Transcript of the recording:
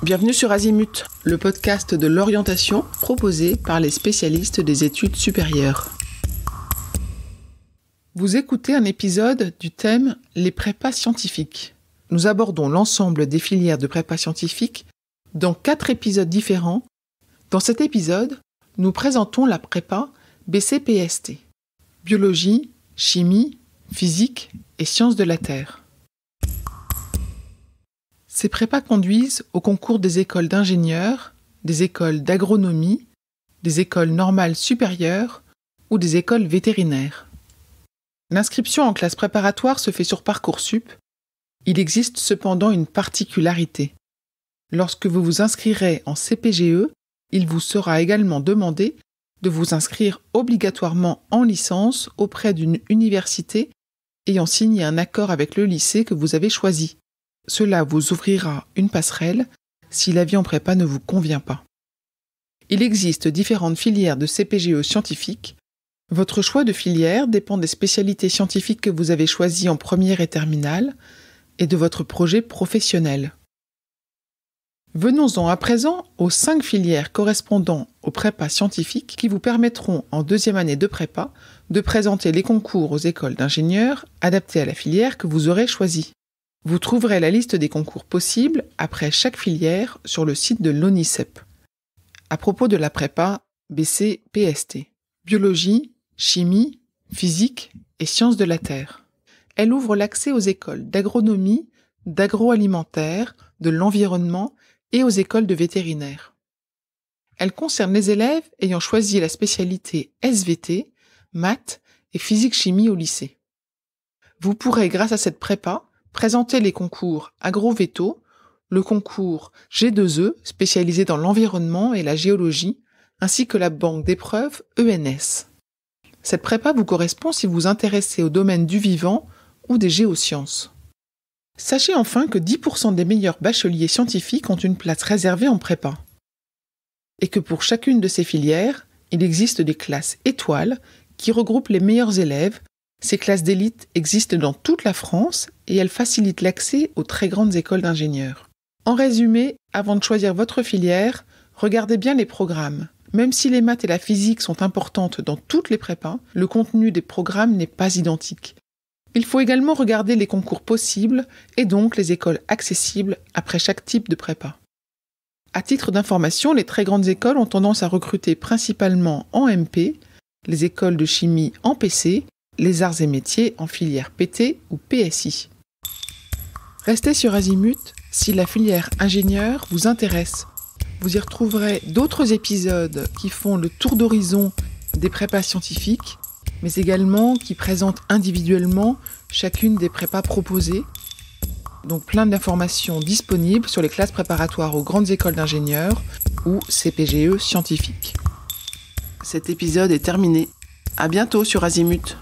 Bienvenue sur Azimut, le podcast de l'orientation proposé par les spécialistes des études supérieures. Vous écoutez un épisode du thème « Les prépas scientifiques ». Nous abordons l'ensemble des filières de prépa scientifique dans 4 épisodes différents. Dans cet épisode, nous présentons la prépa BCPST, biologie, chimie, physique et sciences de la Terre. Ces prépas conduisent au concours des écoles d'ingénieurs, des écoles d'agronomie, des écoles normales supérieures ou des écoles vétérinaires. L'inscription en classe préparatoire se fait sur Parcoursup. Il existe cependant une particularité. Lorsque vous vous inscrirez en CPGE, il vous sera également demandé de vous inscrire obligatoirement en licence auprès d'une université ayant signé un accord avec le lycée que vous avez choisi. Cela vous ouvrira une passerelle si la vie en prépa ne vous convient pas. Il existe différentes filières de CPGE scientifiques. Votre choix de filière dépend des spécialités scientifiques que vous avez choisies en première et terminale et de votre projet professionnel. Venons-en à présent aux 5 filières correspondant aux prépas scientifiques qui vous permettront en deuxième année de prépa de présenter les concours aux écoles d'ingénieurs adaptés à la filière que vous aurez choisie. Vous trouverez la liste des concours possibles après chaque filière sur le site de l'ONICEP. À propos de la prépa BCPST, biologie, chimie, physique et sciences de la Terre. Elle ouvre l'accès aux écoles d'agronomie, d'agroalimentaire, de l'environnement et aux écoles de vétérinaire. Elle concerne les élèves ayant choisi la spécialité SVT, maths et physique-chimie au lycée. Vous pourrez, grâce à cette prépa, présenter les concours Agro-Véto, le concours G2E, spécialisé dans l'environnement et la géologie, ainsi que la banque d'épreuves ENS. Cette prépa vous correspond si vous vous intéressez au domaine du vivant ou des géosciences. Sachez enfin que 10% des meilleurs bacheliers scientifiques ont une place réservée en prépa. Et que pour chacune de ces filières, il existe des classes étoiles qui regroupent les meilleurs élèves. Ces classes d'élite existent dans toute la France et elles facilitent l'accès aux très grandes écoles d'ingénieurs. En résumé, avant de choisir votre filière, regardez bien les programmes. Même si les maths et la physique sont importantes dans toutes les prépas, le contenu des programmes n'est pas identique. Il faut également regarder les concours possibles et donc les écoles accessibles après chaque type de prépa. À titre d'information, les très grandes écoles ont tendance à recruter principalement en MP, les écoles de chimie en PC, les arts et métiers en filière PT ou PSI. Restez sur Azimut si la filière ingénieur vous intéresse. Vous y retrouverez d'autres épisodes qui font le tour d'horizon des prépas scientifiques, mais également qui présentent individuellement chacune des prépas proposées. Donc plein d'informations disponibles sur les classes préparatoires aux grandes écoles d'ingénieurs ou CPGE scientifiques. Cet épisode est terminé. À bientôt sur Azimut.